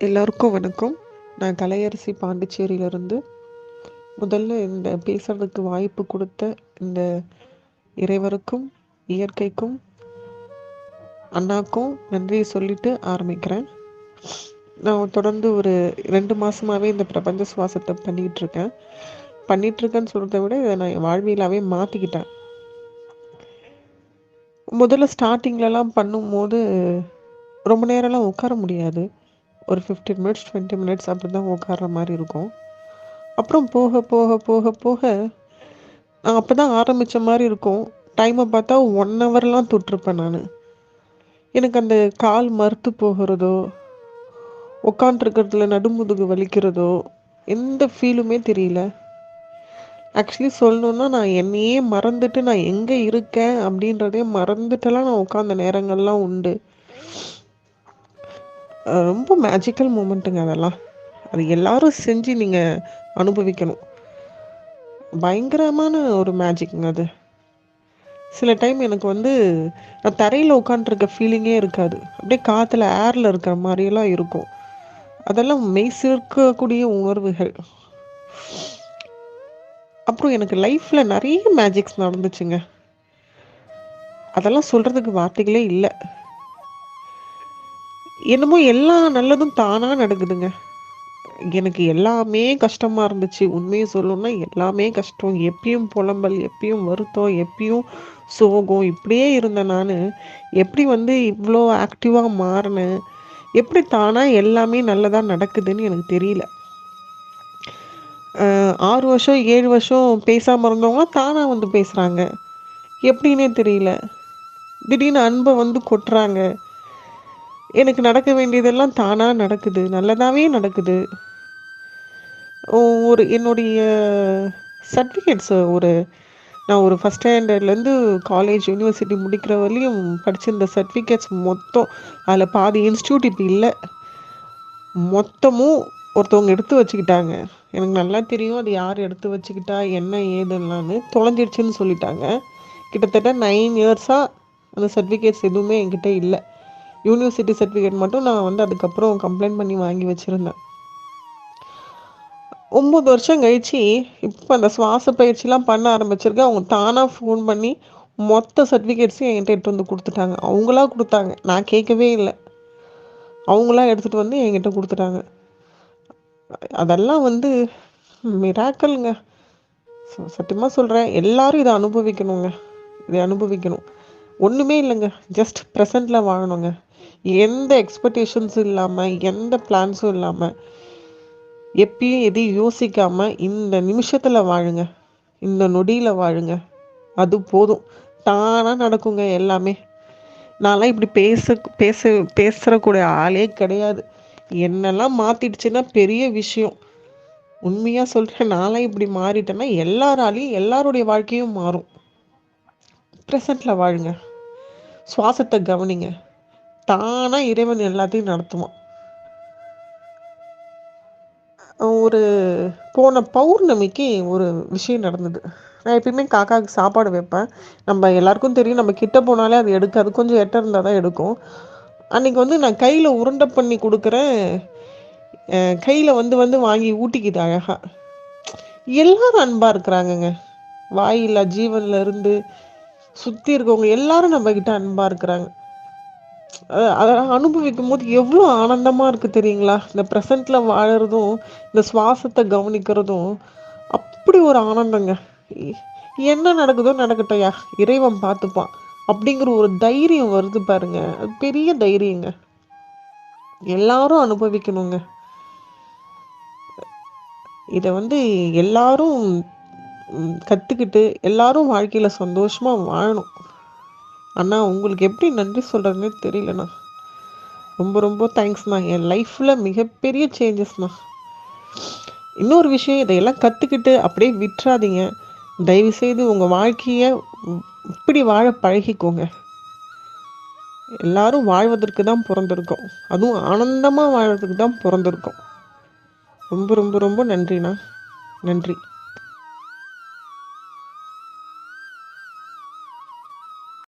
எல்லாருக்கும் வணக்கம். நான் கலையரசி பாண்டிச்சேரியிலிருந்து. முதல்ல இந்த பேசுறதுக்கு வாய்ப்பு கொடுத்த இந்த இறைவருக்கும் இயற்கைக்கும் அண்ணாக்கும் நன்றியை சொல்லிட்டு ஆரம்பிக்கிறேன். நான் தொடர்ந்து ஒரு 2 மாதமாகவே இந்த பிரபஞ்ச சுவாசத்தை பண்ணிகிட்ருக்கேன்னு சொல்கிறத விட இதை நான் என் வாழ்வியலாகவே மாற்றிக்கிட்டேன். முதல்ல ஸ்டார்டிங்லலாம் பண்ணும்போது ரொம்ப நேரம்லாம் உட்கார முடியாது. ஒரு 15 மினிட்ஸ் 20 மினிட்ஸ் அப்படி தான் உட்கார்ற மாதிரி இருக்கும். அப்புறம் போக போக போக போக நான் அப்போ தான் ஆரம்பித்த மாதிரி இருக்கும். டைமை பார்த்தா 1 ஹவர்லாம் தொட்டிருப்பேன் நான். எனக்கு அந்த கால் மறுத்து போகிறதோ, உட்காண்ட்ருக்கிறதுல நடுமுதுகு வலிக்கிறதோ எந்த ஃபீலுமே தெரியல. ஆக்சுவலி சொல்லணுன்னா நான் என்னையே மறந்துட்டு நான் எங்கே இருக்கேன் அப்படின்றதே மறந்துட்டெல்லாம் நான் உட்காந்த நேரங்கள்லாம் உண்டு. ரொம்ப மேஜிக்கல் மூமெண்ட்டுங்க அதெல்லாம். அது எல்லாரும் செஞ்சு நீங்கள் அனுபவிக்கணும். பயங்கரமான ஒரு மேஜிக்ங்க அது. சில டைம் எனக்கு நான் தரையில் உட்காண்ட்ருக்க ஃபீலிங்கே இருக்காது. அப்படியே காற்றுல ஏரில் இருக்கிற மாதிரியெல்லாம் இருக்கும். அதெல்லாம் மெய் சிலிர்க்கக்கூடிய உணர்வுகள். அப்புறம் எனக்கு லைஃப்பில் நிறைய மேஜிக்ஸ் நடந்துச்சுங்க. அதெல்லாம் சொல்கிறதுக்கு வார்த்தைகளே இல்லை. என்னமோ எல்லா நல்லதும் தானாக நடக்குதுங்க. எனக்கு எல்லாமே கஷ்டமாக இருந்துச்சு. உண்மையை சொல்லணும்னா எல்லாமே கஷ்டம். எப்பயும் புலம்பல், எப்பயும் வருத்தம், எப்பயும் சோகம், இப்படியே இருந்தேன் நான். எப்படி இவ்வளோ ஆக்டிவாக மாறினேன், எப்படி தானாக எல்லாமே நல்லதாக நடக்குதுன்னு எனக்கு தெரியல. 6 வருஷம் 7 வருஷம் பேசாமல் இருந்தவங்க தானாக பேசுகிறாங்க. எப்படின்னே தெரியல. திடீர்னு அன்பை கொட்டுறாங்க. எனக்கு நடக்க வேண்டியதெல்லாம் தானாக நடக்குது, நல்லதாகவே நடக்குது. என்னுடைய சர்டிஃபிகேட்ஸ் நான் ஒரு ஃபஸ்ட் ஸ்டாண்டர்ட்லேருந்து காலேஜ் யூனிவர்சிட்டி முடிக்கிற வரையும் படிச்சிருந்த சர்டிஃபிகேட்ஸ் மொத்தம், அதில் பாதி இன்ஸ்டியூட் இப்போ இல்லை, மொத்தமும் ஒருத்தவங்க எடுத்து வச்சுக்கிட்டாங்க. எனக்கு நல்லா தெரியும் அது யார் எடுத்து வச்சுக்கிட்டா என்ன ஏதுன்னான்னு. தொலைஞ்சிடுச்சுன்னு சொல்லிட்டாங்க. கிட்டத்தட்ட 9 இயர்ஸாக அந்த சர்டிஃபிகேட்ஸ் எதுவுமே என்கிட்ட இல்லை. யூனிவர்சிட்டி சர்டிஃபிகேட் மட்டும் நான் அதுக்கப்புறம் கம்ப்ளைண்ட் பண்ணி வாங்கி வச்சுருந்தேன். 9 வருஷம் கழிச்சு இப்போ அந்த சுவாச பயிற்சிலாம் பண்ண ஆரம்பிச்சிருக்கேன். அவங்க தானாக ஃபோன் பண்ணி மொத்த சர்டிஃபிகேட்ஸையும் என்கிட்ட எடுத்து கொடுத்துட்டாங்க. அவங்களா கொடுத்தாங்க, நான் கேட்கவே இல்லை. அவங்களா எடுத்துகிட்டு என்கிட்ட கொடுத்துட்டாங்க. அதெல்லாம் மிராக்கல்ங்க. சத்தியமாக சொல்கிறேன், எல்லாரும் இதை அனுபவிக்கணுங்க. இதை அனுபவிக்கணும். ஒன்றுமே இல்லைங்க, ஜஸ்ட் ப்ரெசண்டில் வாழணுங்க. எந்த எக்ஸ்பெக்டேஷன்ஸும் இல்லாமல், எந்த பிளான்ஸும் இல்லாமல், எப்பயும் எதையும் யோசிக்காமல் இந்த நிமிஷத்தில் வாழுங்க, இந்த நொடியில் வாழுங்க. அது போதும், தானாக நடக்குங்க எல்லாமே. நான்லாம் இப்படி பேசுகிறக்கூடிய ஆளே கிடையாது. என்னெல்லாம் மாற்றிடுச்சுன்னா பெரிய விஷயம். உண்மையாக சொல்கிறேன், நான்லாம் இப்படி மாறிட்டேன்னா எல்லாராலையும் எல்லாருடைய வாழ்க்கையும் மாறும். ப்ரெசண்டில் வாழுங்க, சுவாசத்தை கவனிங்க, தானாக இறைவன் எல்லாத்தையும் நடத்துவான். போன பௌர்ணமிக்கு ஒரு விஷயம் நடந்தது. நான் எப்பயுமே காக்காவுக்கு சாப்பாடு வைப்பேன். நம்ம எல்லாருக்கும் தெரியும், நம்ம கிட்ட போனாலே அது எடுக்காது, கொஞ்சம் எட்ட இருந்தால் தான் எடுக்கும். அன்றைக்கி நான் கையில் உருண்டை பண்ணி கொடுக்குறேன். கையில் வாங்கி ஊட்டிக்குது அழகாக. எல்லாரும் அன்பாக இருக்கிறாங்கங்க. வாயில்லா ஜீவனில் இருந்து சுற்றி இருக்கவங்க எல்லாரும் நம்மக்கிட்ட அன்பாக இருக்கிறாங்க. அதெல்லாம் அனுபவிக்கும் போது எவ்வளோ ஆனந்தமாக இருக்குது தெரியுங்களா? இந்த ப்ரெசண்ட்டில் வாழறதும் இந்த சுவாசத்தை கவனிக்கிறதும் அப்படி ஒரு ஆனந்தங்க. என்ன நடக்குதோ நடக்கட்டையா, இறைவன் பார்த்துப்பான் அப்படிங்கிற ஒரு தைரியம் வருது பாருங்க. அது பெரிய தைரியங்க. எல்லாரும் அனுபவிக்கணுங்க. இதை எல்லாரும் கற்றுக்கிட்டு எல்லாரும் வாழ்க்கையில் சந்தோஷமாக வாழணும். அண்ணா, உங்களுக்கு எப்படி நன்றி சொல்கிறதுனே தெரியலண்ணா. ரொம்ப ரொம்ப தேங்க்ஸ்ண்ணா. என் லைஃப்பில் மிகப்பெரிய சேஞ்சஸ்ண்ணா. இன்னொரு விஷயம், இதையெல்லாம் கற்றுக்கிட்டு அப்படியே விட்டுறாதீங்க. தயவுசெய்து உங்கள் வாழ்க்கையை இப்படி வாழ பழகிக்கோங்க. எல்லாரும் வாழ்வதற்கு தான் பிறந்திருக்கோம், அதுவும் ஆனந்தமாக வாழ்வதற்கு தான் பிறந்திருக்கோம். ரொம்ப ரொம்ப ரொம்ப நன்றிண்ணா. நன்றி.